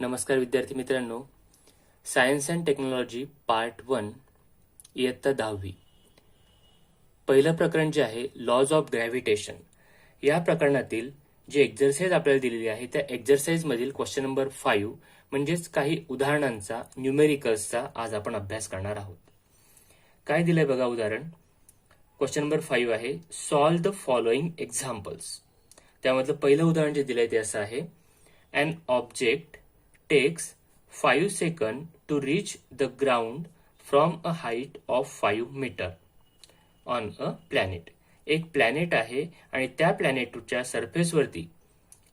नमस्कार विद्यार्थी मित्रांनो, सायन्स अँड टेक्नॉलॉजी पार्ट 1 इयत्ता 10वी. पहिलं प्रकरण जे आहे लॉज ऑफ ग्रॅव्हिटेशन, या प्रकरणातील जे एक्झरसाइज आपल्याला दिलेली आहे त्या एक्झरसाइज मधील क्वेश्चन नंबर 5 म्हणजेच काही उदाहरणांचा न्यूमेरिकल्सचा आज आपण अभ्यास करणार आहोत. काय दिलंय बघा उदाहरण. क्वेश्चन नंबर 5 आहे सॉल्व द फॉलोइंग एक्झाम्पल्स. त्यामधलं पहिलं उदाहरण जे दिलंय ते असं आहे, an object takes 5 seconds to reach the ground from a height of 5 meter on a planet. एक प्लॅनेट आहे आणि त्या प्लॅनेटच्या सरफेसवरती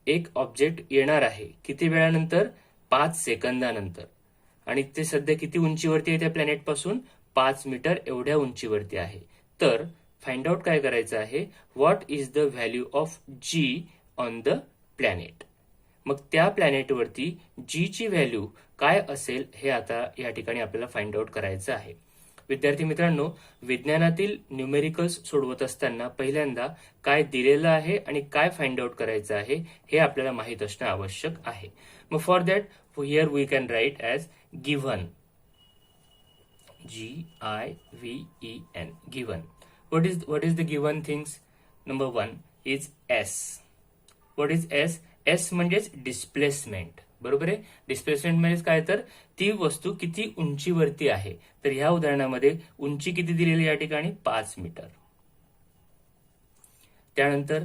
एक ऑब्जेक्ट येणार आहे. किती वेळानंतर? 5 सेकंदानंतर. आणि ते सध्या किती उंचीवरती आहे? त्या प्लॅनेट पासून 5 मीटर एवढ्या उंचीवरती आहे. तर फाइंड आउट काय करायचं आहे, what is the value of G on the planet. मग त्या प्लॅनेटवरती जी ची व्हॅल्यू काय असेल हे आता या ठिकाणी आपल्याला फाइंड आउट करायचं आहे. विद्यार्थी मित्रांनो, विज्ञानातील न्यूमेरिकल्स सोडवत असताना पहिल्यांदा काय दिलेलं आहे आणि काय फाइंड आउट करायचं आहे हे आपल्याला माहित असणं आवश्यक आहे. मग for that here we can write as given, GIVEN, given. what is the given things? Number 1 is S. What is S? S म्हणजेच डिस्प्लेसमेंट. बरोबर आहे. डिस्प्लेसमेंट म्हणजे काय, तर ती वस्तू किती उंचीवरती आहे. तर ह्या उदाहरणामध्ये उंची किती दिलेली या ठिकाणी? 5 मीटर. त्यानंतर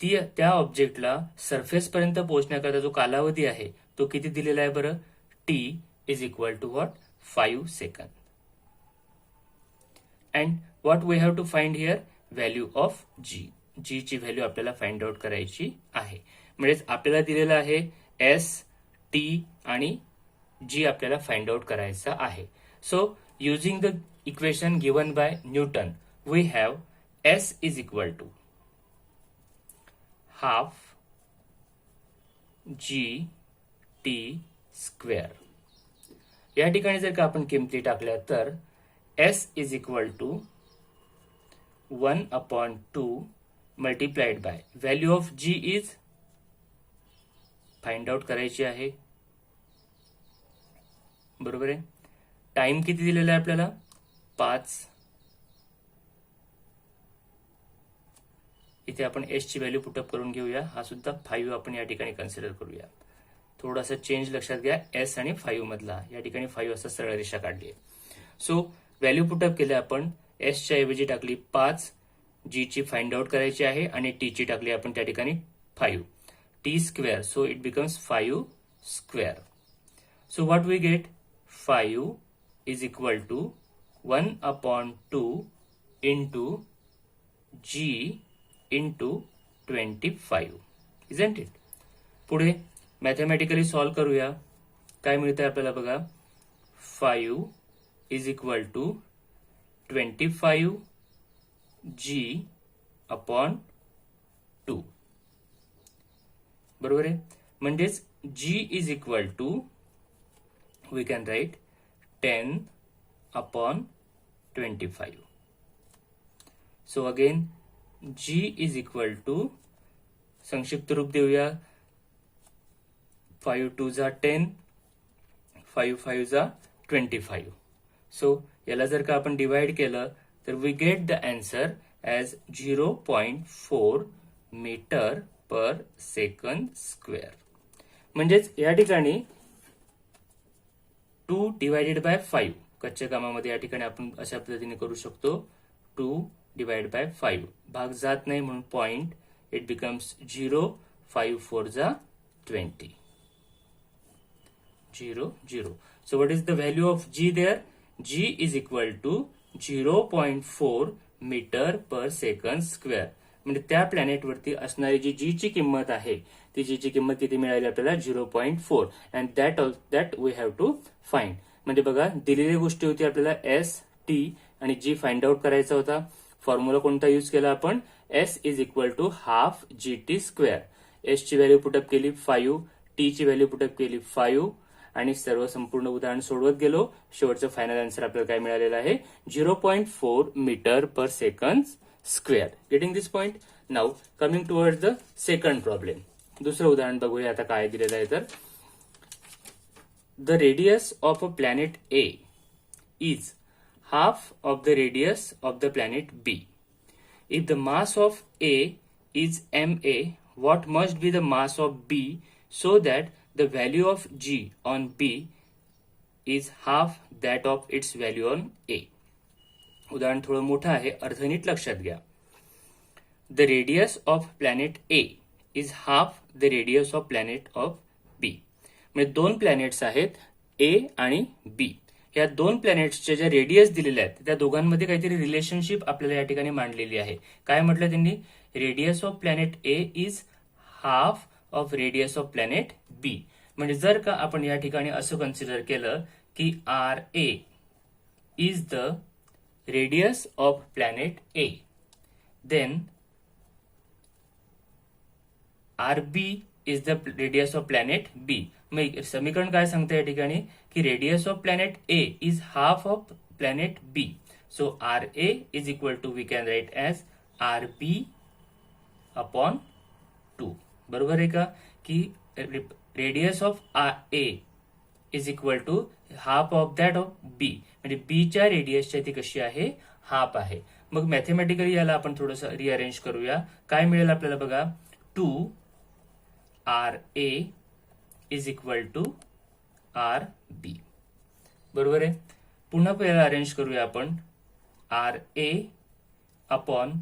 त्या ऑब्जेक्टला सरफेस पर्यंत पोहोचण्याकरता जो कालावधी आहे तो किती दिलेला आहे बरं? T is equal to what? 5 second. And what we have to find here? Value of G. G ची व्हॅल्यू आपल्याला फाइंड आउट करायची आहे. म्हणजेच आपल्याला दिलेलं आहे एस, टी आणि जी आपल्याला फाइंड आउट करायचा आहे. So using the equation given by Newton we have S is equal to half G T square. या ठिकाणी जर का आपण किमती टाकल्या तर S is equal to 1/2 multiplied by value of G is find out करायची आहे. बरोबर आहे. टाइम किती दिलेला आहे आपल्याला? 5. इथे आपण एस ची व्हॅल्यू पुटअप करून घेऊया. हा सुद्धा 5 आपण या ठिकाणी कन्सिडर करूया. थोडासा चेंज लक्षात घ्या एस आणि 5 मधला. या ठिकाणी 5 असं सरळ रेषा काढली. सो व्हॅल्यू पुटअप केल्या आपण. एस च्या ऐवजी टाकली 5, जी ची फाइंड आउट करायची आहे आणि टी ची टाकली आपण त्या ठिकाणी 5. T square, so it becomes 5 square. So what we get? 5 is equal to 1/2 into G into 25, isn't it? पुढे मॅथमॅटिकली सॉल्व करूया. काय मिळतंय आपल्याला बघा. 5 is equal to 25 G upon 2. बरोबर आहे. म्हणजेच G is equal to we can write 10/25. So again G is equal to, संक्षिप्त रूप देऊया, 5 2 जा 10, 5 5 जा 25. सो याला जर का आपण डिवाइड केलं तर we get the answer as 0.4 metre per second square. म्हणजेच या ठिकाणी 2 डिवायडेड बाय 5 कच्च्या कामामध्ये या ठिकाणी आपण अशा पद्धतीने करू शकतो. 2 डिवाइड बाय 5 भाग जात नाही म्हणून पॉइंट, इट बिकम्स 0. 5 4 जा 20. 0 0. So what is the value of G there? G is equal to 0.4 metre per second square. म्हणजे त्या प्लॅनेटवरती असणारी जी जी ची किंमत आहे ती जी ची किंमत किती मिळाली आपल्याला? 0.4. And that we have to find. म्हणजे बघा दिलेली गोष्टी होती आपल्याला एस, टी आणि जी फाइंड आउट करायचा होता. फॉर्म्युला कोणता यूज केला आपण? S is equal to half G T square. S ची व्हॅल्यू पुटअप केली 5, टी ची व्हॅल्यू पुटअप केली 5 आणि सर्व संपूर्ण उदाहरण सोडवत गेलो. शेवटचं फायनल आन्सर आपल्याला काय मिळालेलं आहे? 0.4 metre per second square. Getting this point? Now coming towards the second problem. दुसरं उदाहरण बघूया आता काय दिलेलं आहे तर the radius of a planet A is half of the radius of the planet B. If the mass of A is ma, what must be the mass of B so that the value of G on B is half that of its value on A? उदाहरण थोडं मोठं आहे, अर्थ नीट लक्षात घ्या. The radius of planet A is half the radius of planet of B. म्हणजे दोन planets आहेत A आणि B. या दोन प्लॅनेट्सच्या ज्या रेडियस दिलेल्या आहेत त्या दोघांमध्ये काहीतरी रिलेशनशिप आपल्याला या ठिकाणी मांडलेली आहे. काय म्हटलं त्यांनी? Radius of planet A is half of radius of planet B. म्हणजे जर का आपण या ठिकाणी असं कन्सिडर केलं की R A is the radius of planet A, then R B is the radius of planet B. मग समीकरण काय सांगतं या ठिकाणी की radius of planet A is half of planet B. So R A is equal to we can write as R B upon 2. बरोबर आहे का? की radius of A is equal to half of that of B. म्हणजे बीच्या रेडियसच्या ती कशी आहे? Half आहे. मग मॅथमॅटिकली याला आपण थोडंसं रिअरेंज करूया. काय मिळेल आपल्याला बघा? 2 R A is equal to R B. बरोबर आहे. पुन्हा पहिला अरेंज करूया आपण. R A upon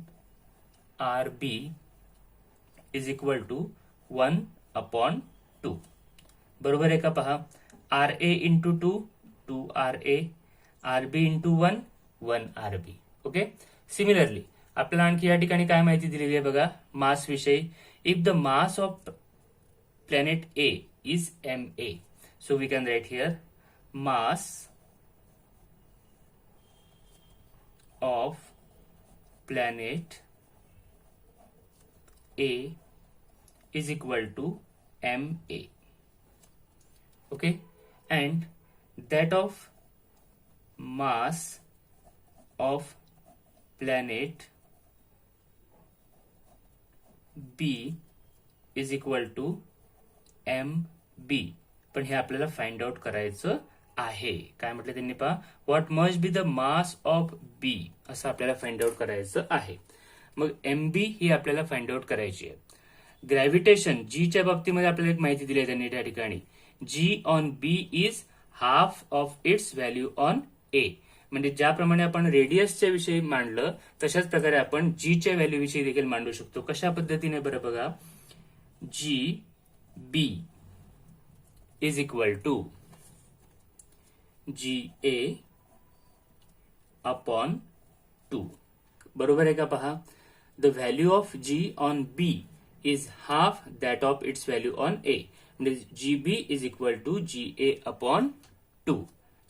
R B is equal to 1 upon 2. बरोबर आहे का? पहा, R A into 2 2 R A, R B into 1 1 R B. Okay. Similarly आपल्याला आणखी या ठिकाणी काय माहिती दिलेली आहे बघा मास विषयी. If the mass of planet A is ma, so we can write here mass of planet A is equal to ma. Okay, and that of mass of planet B is equal to M B. पण हे आपल्याला find out करायचं आहे. काय म्हटलं त्यांनी? पहा, what must be the mass of B असं आपल्याला फाइंड आउट करायचं आहे. मग एम बी ही आपल्याला फाइंड आउट करायची आहे. ग्रॅव्हिटेशन जीच्या बाबतीमध्ये आपल्याला एक माहिती दिली आहे त्यांनी त्या ठिकाणी. G on B is half of its value on A. म्हणजे ज्याप्रमाणे आपण रेडियसच्या विषयी मांडलं तशाच प्रकारे आपण जीच्या व्हॅल्यू विषयी देखील मांडू शकतो. कशा पद्धतीने? बरं बघा, जी B is equal to GA upon 2. बरोबर आहे का? पहा, the value of G on B is half that of its value on A. म्हणजे GB is equal to GA upon 2.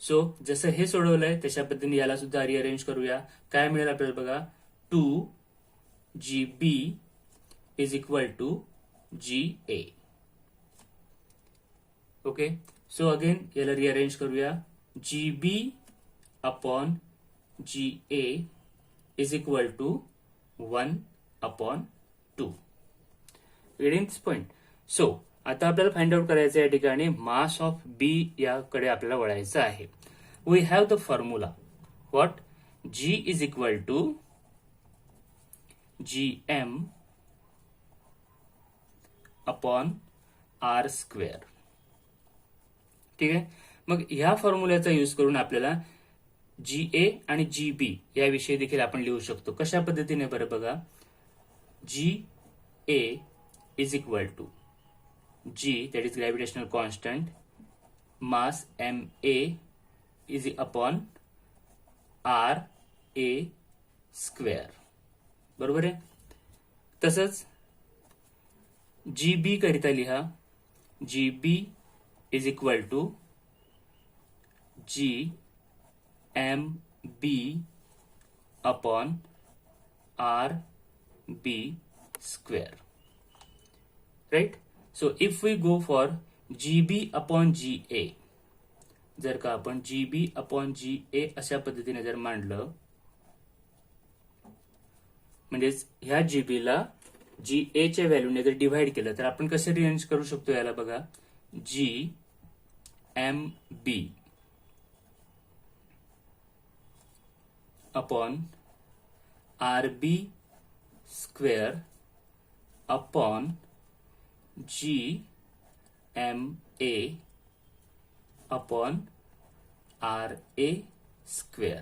So जसं हे सोडवलंय तशा पद्धतीने याला सुद्धा रिअरेंज करूया. काय मिळेल आपल्याला बघा? 2 GB is equal to GA. Okay. So again याला रिअरेंज करूया. G B upon G A is equal to 1 upon 2. Getting this point? So आता आपल्याला फाइंड आउट करायचं या ठिकाणी मास ऑफ बी याकडे आपल्याला वळायचं आहे. We have the formula. What? G is equal to G M upon R square. ठीक आहे. मग ह्या फॉर्म्युल्याचा यूज करून आपल्याला जी ए आणि जी बी याविषयी देखील आपण लिहू शकतो. कशा पद्धतीने? बरं बघा, G A is equal to G, that is gravitational constant, mass M A is upon R A square. बरोबर आहे. तसंच जी बी करिता लिहा. G B is equal to G M B upon R B square. Right? So if we go for GB upon GA, जर का आपण GB upon GA अशा पद्धतीने जर मांडलं, म्हणजेच ह्या GB ला GA च्या व्हॅल्यूने जर डिव्हाइड केलं तर आपण कसं रिअरेंज करू शकतो याला? बघा, G mb upon rb square upon gma upon RA square.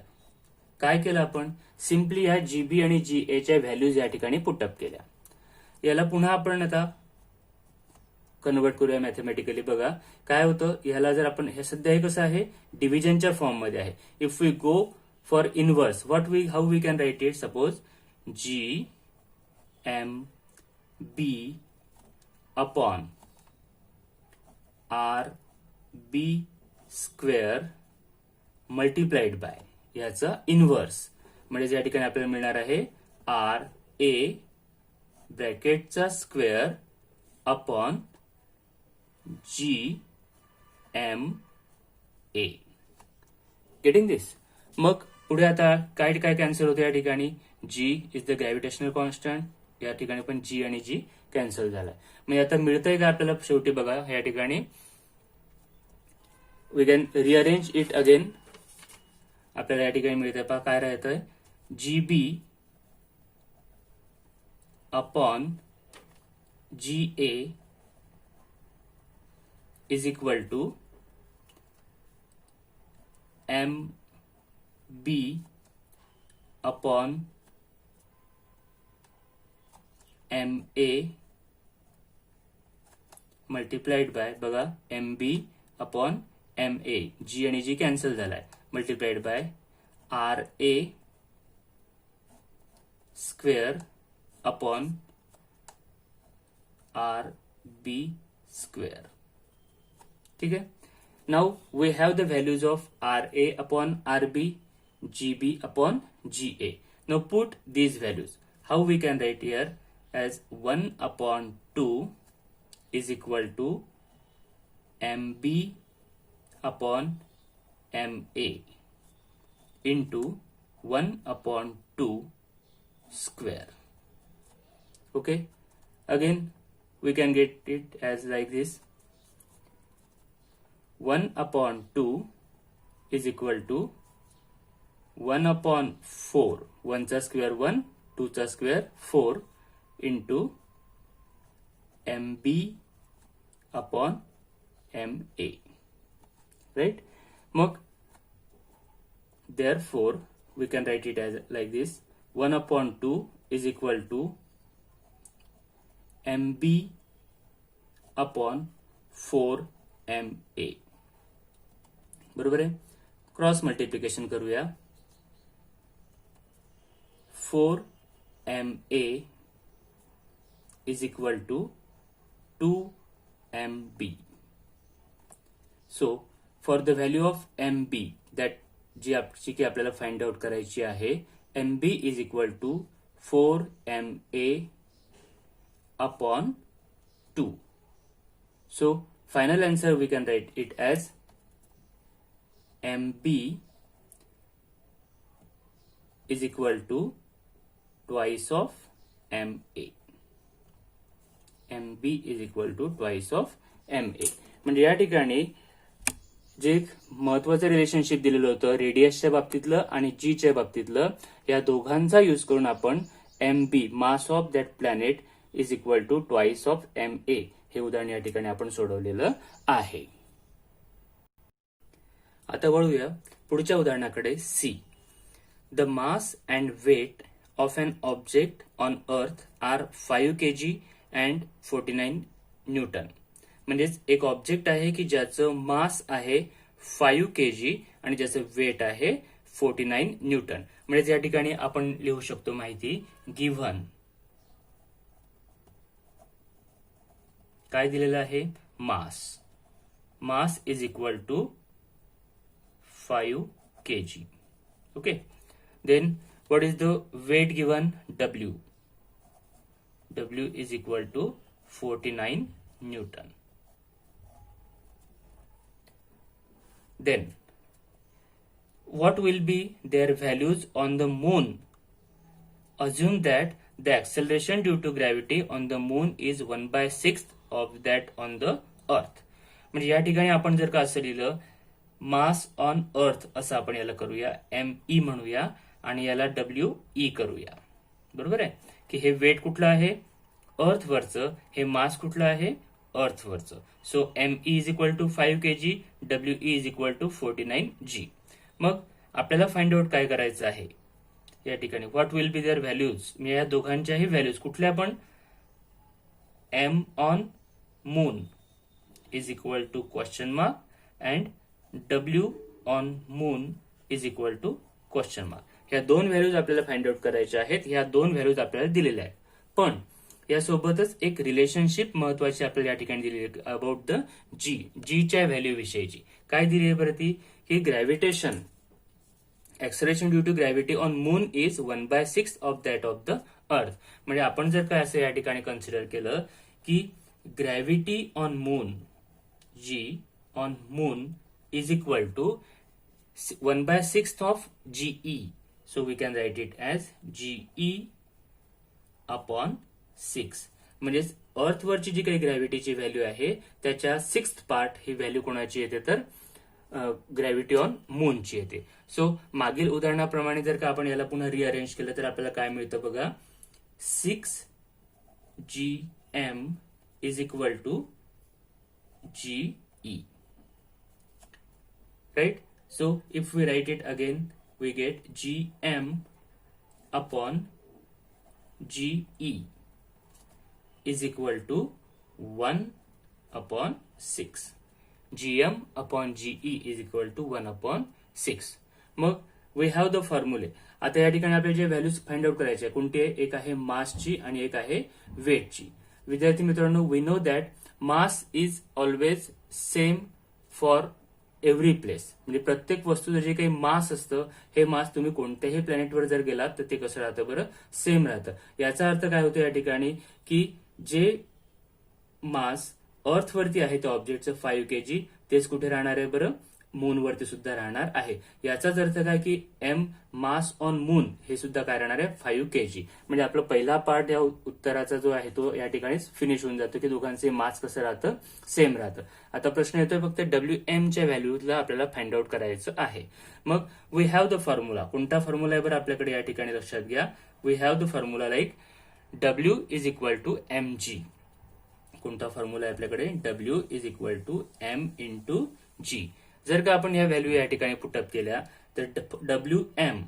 काय केलं आपण? सिम्पली या GB आणि GA च्या व्हॅल्यूज या ठिकाणी पुटअप केल्या. याला पुन्हा आपण आता कन्वर्ट करूया मॅथमॅटिकली. बघा काय होतं, ह्याला जर आपण, हे सध्या हे कसं आहे, डिव्हिजनच्या फॉर्म मध्ये आहे. If we go for inverse, how we can write it? Suppose GMB upon RB square multiplied by याचा इनव्हर्स, म्हणजे या ठिकाणी आपल्याला मिळणार आहे RA ब्रॅकेटचा square upon GMA. Getting this? मग पुढे आता काय काय कॅन्सल होते या ठिकाणी? G is the gravitational constant, या ठिकाणी पण G आणि G कॅन्सल झालाय. मग आता मिळतंय का आपल्याला? शेवटी बघा या ठिकाणी we can rearrange it again. आपल्याला या ठिकाणी मिळतंय पहा काय राहतंय, GB upon GA is equal to MB upon MA multiplied by, बघा MB अपॉन MA, G आणि G कॅन्सल झालाय, multiplied by RA square upon RB square. ठीक आहे. Now we have the values of RA upon RB, GB upon GA. Now put these values. How we can write here? as 1 upon 2 is equal to MB upon MA into 1 upon 2 square. Okay, again we can get it as like this. 1 upon 2 is equal to 1 upon 4, 1 चा square 1, 2 चा square 4 into MB upon MA, right? Mog therefore we can write it as like this. 1 upon 2 is equal to MB upon 4MA. बरोबर आहे. Cross multiplication करूया. 4MA is equal to 2MB. So for the value of MB, that जी की आपल्याला find out करायची आहे, MB is equal to 4MA upon 2. So final answer we can write it as MB is equal to twice of MA. MB is equal to twice of MA. म्हणजे या ठिकाणी जे एक महत्वाचं रिलेशनशिप दिलेलं होतं रेडियसच्या बाबतीतलं आणि G च्या बाबतीतलं, या दोघांचा यूज करून आपण MB mass of that planet is equal to twice of MA हे उदाहरण या ठिकाणी आपण सोडवलेलं आहे. आता वळूया पुढच्या उदाहरणाकडे. See the mass and weight of an object on earth are 5 kg and 49 Newton. म्हणजेच एक ऑब्जेक्ट आहे की ज्याचं मास आहे 5 kg आणि ज्याचं वेट आहे 49 न्यूटन. म्हणजे या ठिकाणी आपण लिहू शकतो माहिती गिव्हन. काय दिलेलं आहे? Mass is equal to 5 kg. Okay. Then what is the weight given? W is equal to 49 Newton. Then what will be their values on the moon? Assume that the acceleration due to gravity on the moon is 1/6 of that on the earth. म्हणजे या ठिकाणी आपण जर का असं लिहिलं मास on earth असं आपण याला करूया, ME म्हणूया आणि याला WE करूया. बरोबर आहे की हे वेट कुठलं आहे अर्थवरचं, हे मास कुठलं आहे अर्थवरचं. So ME is equal to 5 kg, WE is equal to 49 g. मग आपल्याला फाइंड आउट काय करायचं आहे या ठिकाणी, what will be their values. मी या दोघांच्याही व्हॅल्यूज कुठल्या पण M on moon is equal to question mark and W on moon is equal to question mark. ह्या दोन व्हॅल्यूज आपल्याला फाइंड आउट करायच्या आहेत. ह्या दोन व्हॅल्यूज आपल्याला दिलेल्या आहेत, पण यासोबतच एक रिलेशनशिप महत्वाची आपल्याला या ठिकाणी दिलेली आहे अबाउट द जीच्या व्हॅल्यू विषयीची. काय दिली आहे बरं ती, की gravitation acceleration due to gravity on moon is 1/6 of that of the earth. म्हणजे आपण जर काय असं या ठिकाणी कन्सिडर केलं की gravity on moon G on moon is equal to 1/6 of GE. So we can write it as GE upon 6. म्हणजे अर्थवरची जी काही ग्रॅव्हिटीची व्हॅल्यू आहे त्याच्या 6th पार्ट ही व्हॅल्यू कोणाची येते तर ग्रॅव्हिटी ऑन मूनची येते. सो मागील उदाहरणाप्रमाणे जर का आपण याला पुन्हा रिअरेंज केलं तर आपल्याला काय मिळतं बघा, 6GM is equal to GE. Right. So if we write it again we get GM upon GE is equal to 1 upon 6. GM upon GE is equal to 1 upon 6. मग we have the formula. आता या ठिकाणी आपल्याला जे values find out करायचे आहे कोणती आहे, एक आहे मासची आणि एक आहे वेटची. विद्यार्थी मित्रांनो, we know that mass is always same for every place. म्हणजे प्रत्येक वस्तूचं जे काही मास असतं हे मास तुम्ही कोणत्याही प्लॅनेटवर जर गेलात तर ते कसं राहतं बरं, सेम राहतं. याचा अर्थ काय होतो या ठिकाणी की जे मास अर्थवरती आहे त्या ऑब्जेक्टचं 5 kg तेच कुठे राहणार आहे बरं, मूनवरती सुद्धा राहणार आहे. याचाच अर्थ काय की M मास ऑन मून हे सुद्धा काय राहणार आहे 5 kg. म्हणजे आपला पहिला पार्ट या उत्तराचा जो आहे तो या ठिकाणीच फिनिश होऊन जातो की दोघांचे मास कसं राहतं, सेम राहतं. आता प्रश्न येतोय फक्त WMच्या व्हॅल्यूला आपल्याला फाइंड आउट करायचं आहे. मग वी हॅव द फॉर्म्युला. कोणता फॉर्म्युला आहे बरं आपल्याकडे या ठिकाणी लक्षात घ्या. We have the formula like W is equal to MG. कोणता फॉर्म्युला आहे आपल्याकडे, W is equal to M into G. जर का आपण या व्हॅल्यू या ठिकाणी पुटअप केल्या तर WM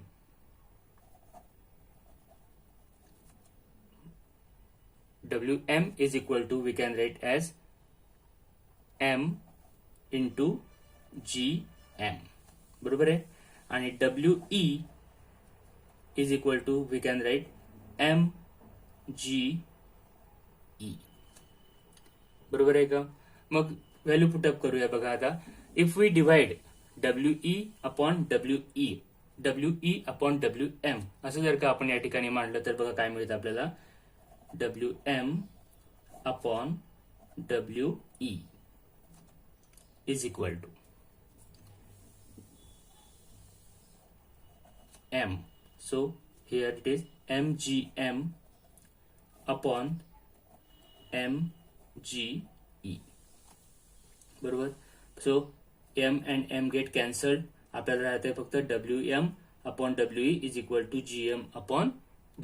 is equal to we can write as M into GM. बरोबर आहे. आणि WE is equal to we can write MGE. बरोबर आहे का. मग व्हॅल्यू पुटअप करूया बघा आता. If we divide WE upon WE upon WM असं जर का आपण या ठिकाणी मांडलं तर बघा काय मिळतं आपल्याला, WM upon WE is equal to M. So here it is MGM upon MGE. बरोबर. So M and M get cancelled. आपल्याला राहते फक्त WM upon WE is equal to GM upon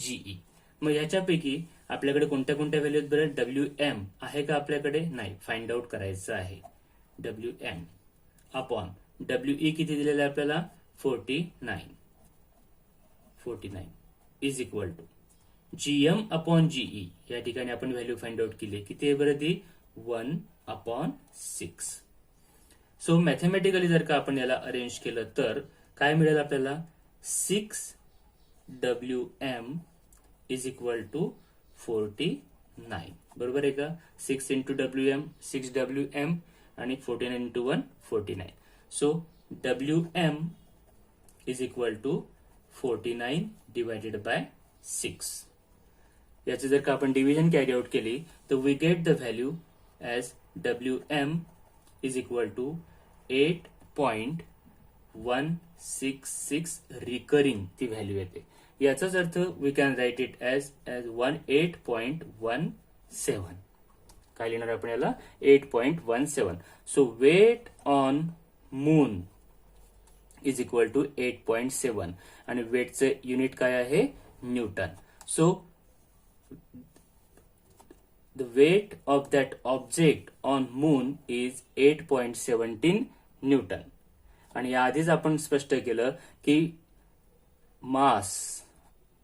GE. मग ह्याच्यापैकी आपल्याकडे कोणत्या कोणत्या व्हॅल्यू आहेत बरं, WM आहे का आपल्याकडे, नाही, फाइंड आउट करायचं आहे. WM अपॉन WE किती दिलेलं आहे आपल्याला 49 is equal to GM upon GE. या ठिकाणी आपण व्हॅल्यू फाइंड आउट केली, किती आहे बरं ती 1 अपॉन 6. सो मॅथमॅटिकली जर का आपण याला अरेंज केलं तर काय मिळेल आपल्याला, 6WM इज इक्वल टू 49. बरोबर आहे का. 6 इंटू WM 6WM आणि 49 into 1 49. So WM is equal to 49 divided by 6. याचे जर का आपण डिव्हिजन कॅरी आउट केली तर we get the value as WM is equal to 8.166 recurring ती व्हॅल्यू येते. याचाच अर्थ we can write it as 8.17. काय लिहिणार आपण याला 8.17. So weight on moon is equal to 8.7 आणि वेटचं युनिट काय आहे न्यूटन. सो the weight of that object on moon is 8.17 Newton. आणि याआधीच आपण स्पष्ट केलं की mass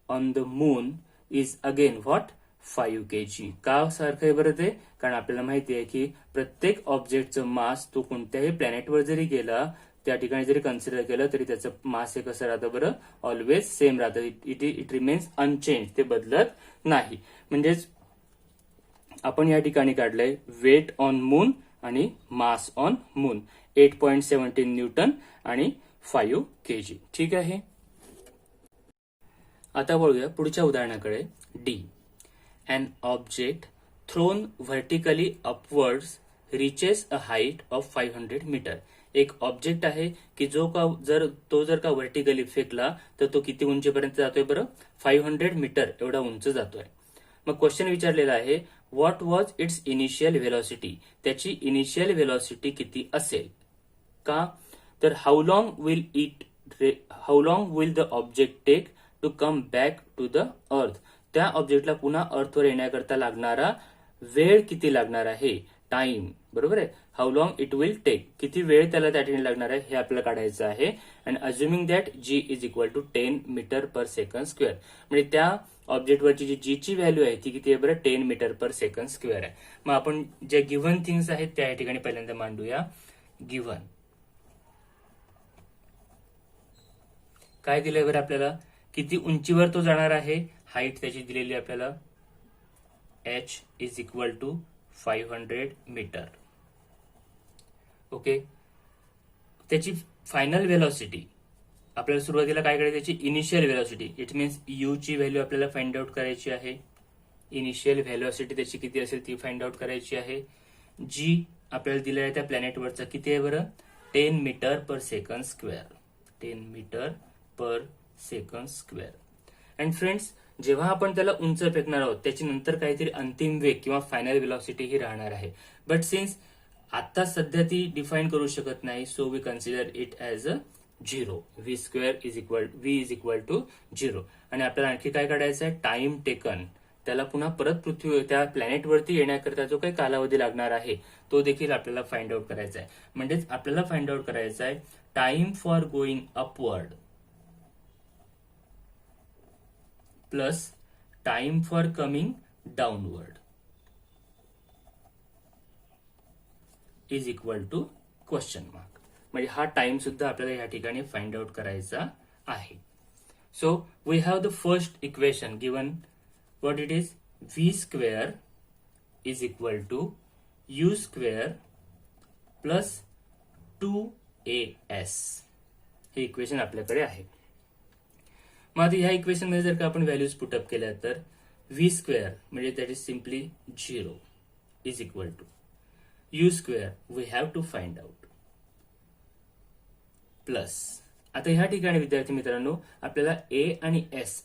on the moon is again what 5 kg. का सारखं आहे बरं ते, कारण आपल्याला माहिती आहे की प्रत्येक ऑब्जेक्टचं मास तो कोणत्याही प्लॅनेटवर जरी गेला त्या ठिकाणी जरी कन्सिडर केलं तरी त्याचं मास हे कसं राहतं बरं, ऑलवेज सेम राहतं. इट रिमेन्स अनचेंज, ते बदलत नाही. म्हणजेच आपण या ठिकाणी काढलंय वेट ऑन मून आणि मास ऑन मून 8.17 न्यूटन आणि 5 kg. ठीक आहे. आता वळूया पुढच्या उदाहरणाकडे. D. An object thrown vertically upwards reaches a height of 500 metre. एक ऑब्जेक्ट आहे की जर का व्हर्टिकली फेकला तर तो किती उंचीपर्यंत जातोय बरं, 500 मीटर एवढा उंच जातोय. मग क्वेश्चन विचारलेला आहे what was its initial velocity. त्याची इनिशियल व्हेलॉसिटी किती असेल. का तर how long will the object take to come back to the earth. त्या ऑब्जेक्टला पुन्हा अर्थवर येण्याकरता लागणारा वेळ किती लागणार आहे, टाइम. बरोबर आहे. How long it will take, किती वेळ त्याला त्या ठिकाणी लागणार आहे हे आपल्याला काढायचं आहे. And assuming that G is equal to 10 metre per second square. म्हणजे त्या ऑब्जेक्टवरची जी जी ची व्हॅल्यू आहे ती किती आहे बरं, 10 मीटर पर सेकंड स्क्वेअर आहे. मग आपण ज्या गिव्हन थिंग्स आहेत त्या या ठिकाणी पहिल्यांदा मांडूया. गिव्हन काय दिलंय बरं आपल्याला, किती उंचीवर तो जाणार आहे, हाईट त्याची दिलेली आपल्याला h is equal to 500 metre. Okay. त्याची फायनल व्हेलॉसिटी आपल्याला सुरुवातीला काय करायची, त्याची initial velocity, it means U ची व्हॅल्यू आपल्याला फाइंड आउट करायची आहे. इनिशियल व्हेलॉसिटी त्याची किती असेल ती फाइंड आउट करायची आहे. जी आपल्याला दिलेला आहे त्या प्लॅनेटवरचा किती आहे बरं, 10 metre per second square. 10 metre per second square. And friends, जेव्हा आपण त्याला उंच फेकणार आहोत त्याची नंतर काहीतरी अंतिम वेग किंवा फायनल व्हेलॉसिटी ही राहणार आहे. बट सिन्स आता सध्या ती डिफाईन करू शकत नाही, so we consider it as a 0. v is equal to 0. आणि आपल्याला आणखी काय काढायचं आहे, टाइम टेकन. त्याला पुन्हा परत पृथ्वी त्या प्लॅनेटवरती येण्याकरता जो काही कालावधी लागणार आहे तो देखील आपल्याला फाइंड आउट करायचा आहे. म्हणजेच आपल्याला फाइंड आउट करायचा आहे time for going upward plus time for coming downward is equal to question mark. म्हणजे हा टाइम सुद्धा आपल्याला या ठिकाणी फाइंड आउट करायचा आहे. So we have the first equation given what it is, V square is equal to U square plus 2as. हे equation आपल्याकडे आहे. मग आता ह्या इक्वेशन मध्ये जर का आपण व्हॅल्यूज पुटअप केल्या तर व्ही स्क्वेअर म्हणजे that is simply 0 is equal to U square we have to find out plus. आता ह्या ठिकाणी विद्यार्थी मित्रांनो आपल्याला ए आणि एस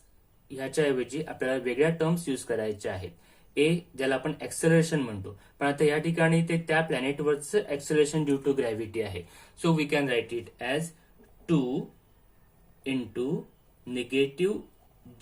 ह्याच्याऐवजी आपल्याला वेगळ्या टर्म्स यूज करायच्या आहेत. ए ज्याला आपण एक्सेलरेशन म्हणतो, पण आता या ठिकाणी ते त्या प्लॅनेटवरचं एक्सेलरेशन ड्यू टू ग्रॅव्हिटी आहे. So we can write it as 2 into negative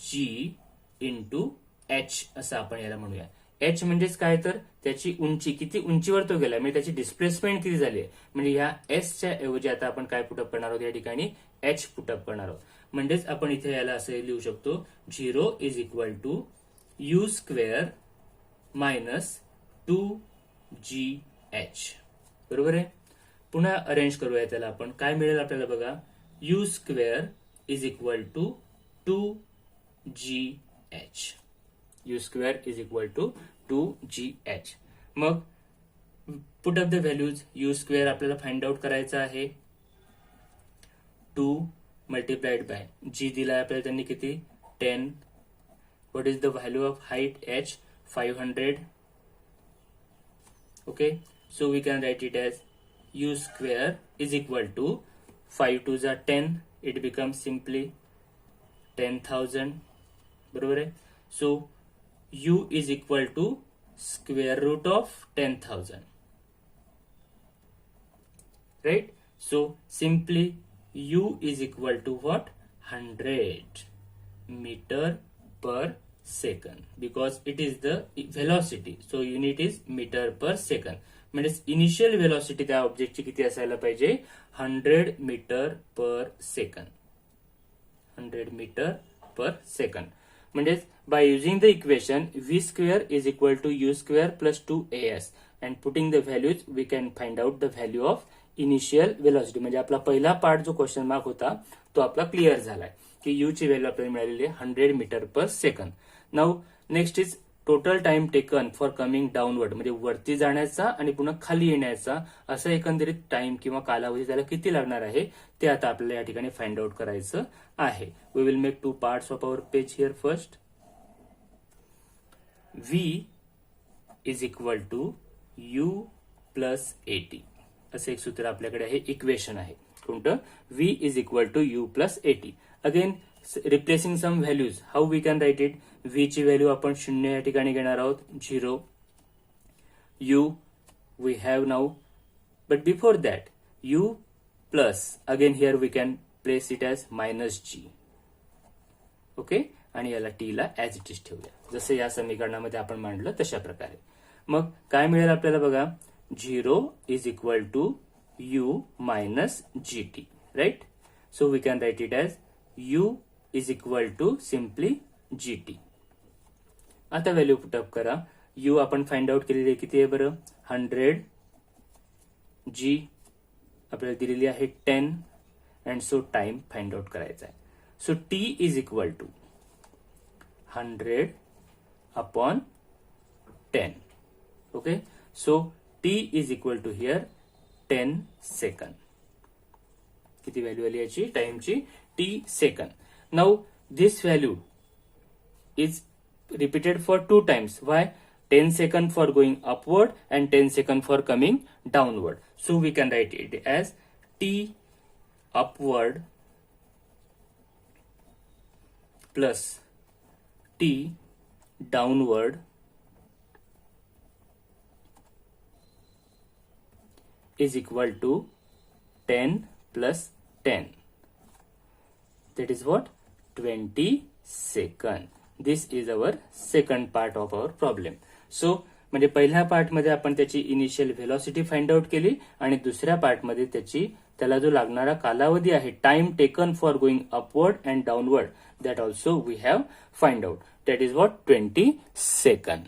G into H असं आपण याला म्हणूया. एच म्हणजेच काय तर त्याची उंची, किती उंचीवर तो गेला म्हणजे त्याची डिस्प्लेसमेंट किती झाली आहे. म्हणजे ह्या एसच्या ऐवजी आता आपण काय पुटअप करणार आहोत, या ठिकाणी एच पुटअप करणार आहोत. म्हणजेच आपण इथे याला असं लिहू शकतो 0 is equal to U square minus 2gh. बरोबर आहे. पुन्हा अरेंज करूया त्याला आपण, काय मिळेल आपल्याला बघा, U square is equal to 2gh. U square is equal to 2gh. मग put up the values. U square आपल्याला फाइंड आउट करायचा आहे 2 मल्टिप्लाइड बाय जी दिला आपल्याला त्यांनी किती 10. What is the value of height h 500. Okay. So we can write it as U square is equal to 5 2 जा 10. It becomes simply 10,000. बरोबर आहे. So u is equal to square root of 10,000. Right? So simply u is equal to what? 100 meter per second, because it is the velocity. So unit is meter per second. म्हणजे initial velocity त्या ऑब्जेक्टची किती असायला पाहिजे? 100 metre per second. 100 metre per second. म्हणजे by using the equation v square is equal to u square plus 2as and putting the values we can find out the value of initial velocity. म्हणजे आपला पहिला part जो question mark होता तो आपला clear झालाय की यू ची व्हॅल्यू आपल्याला मिळालेली आहे 100 metre per second. Now next is total time taken for coming downward. म्हणजे वरती जाण्याचा आणि पुन्हा खाली येण्याचा असं एकंदरीत टाइम किंवा कालावधी त्याला किती लागणार आहे ते आता आपल्याला या ठिकाणी फाइंड आउट करायचं आहे. We will make 2 parts of our page here. First v is equal to u plus 80 असं एक सूत्र आपल्याकडे आहे, इक्वेशन आहे. कोणतं? v is equal to u plus 80. Again replacing some values, how we can write it? v ची value आपण 0 या ठिकाणी घेणार आहोत, 0. u we have now, but before that u plus, again here we can place it as -g. Okay, आणि याला t ला as it is ठेवूया, जसं या समीकरणामध्ये आपण मांडलं तशा प्रकारे. मग काय मिळेल आपल्याला बघा? 0 is equal to u minus gt. Right? So we can write it as u is equal to simply gt. आता व्हॅल्यू पुटअप करा. u आपण फाइंड आउट केलेली आहे, किती आहे बरं? 100. g आपल्याला दिलेली आहे 10 and so time find out करायचा आहे. So t is equal to 100 upon 10. Okay, so t is equal to here 10 second. किती व्हॅल्यू आली याची टाइमची? t second. Now this value is repeated for 2 times. Why? 10 second for going upward and 10 second for coming downward. So we can write it as t upward plus t downward is equal to 10 plus 10. That is what? 20 second. This is our second part of our problem. So म्हणजे पहिल्या पार्टमध्ये आपण त्याची initial velocity find out केली आणि दुसऱ्या पार्टमध्ये त्याला जो लागणारा कालावधी आहे, time taken for going upward and downward, that also we have find out. That is what? 20 second.